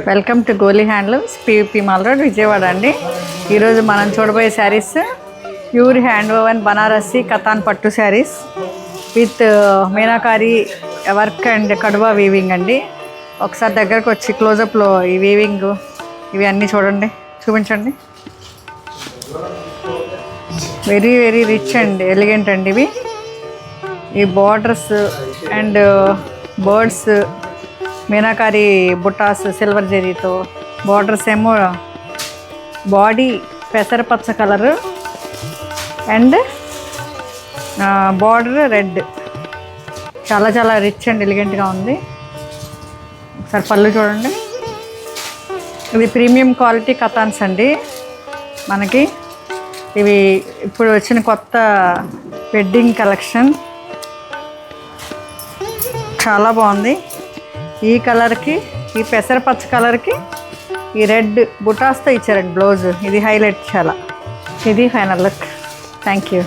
Welcome to Goli handlooms PVP mall road Vijayawada అండి. ఈరోజు మనం చూడబోయే saris pure hand woven Banarasi Katan పట్టు saris with Meenakari work and Kadhua weaving అండి. ఒకసారి దగ్గరకు వచ్చి క్లోజప్లో ఈ వీవింగ్ ఇవి అన్నీ చూడండి, చూపించండి. Very very rich and elegant అండి ఇవి. ఈ borders and birds Meenakari buttas silver జరీతో, బార్డర్స్ ఏమో బాడీ పెసరపచ్చ కలరు అండ్ బార్డర్ రెడ్. చాలా చాలా రిచ్ అండ్ ఎలిగెంట్గా ఉంది. ఒకసారి పళ్ళు చూడండి. ఇవి ప్రీమియం క్వాలిటీ కతాన్స్ అండి. మనకి ఇవి ఇప్పుడు వచ్చిన కొత్త వెడ్డింగ్ కలెక్షన్. చాలా బాగుంది. ఈ కలర్కి, ఈ పెసరపచ్చ కలర్కి ఈ రెడ్ బుటాస్తో ఇచ్చారండి బ్లౌజ్. ఇది హైలైట్ చాలా. ఇది ఫైనల్ లుక్. Thank you.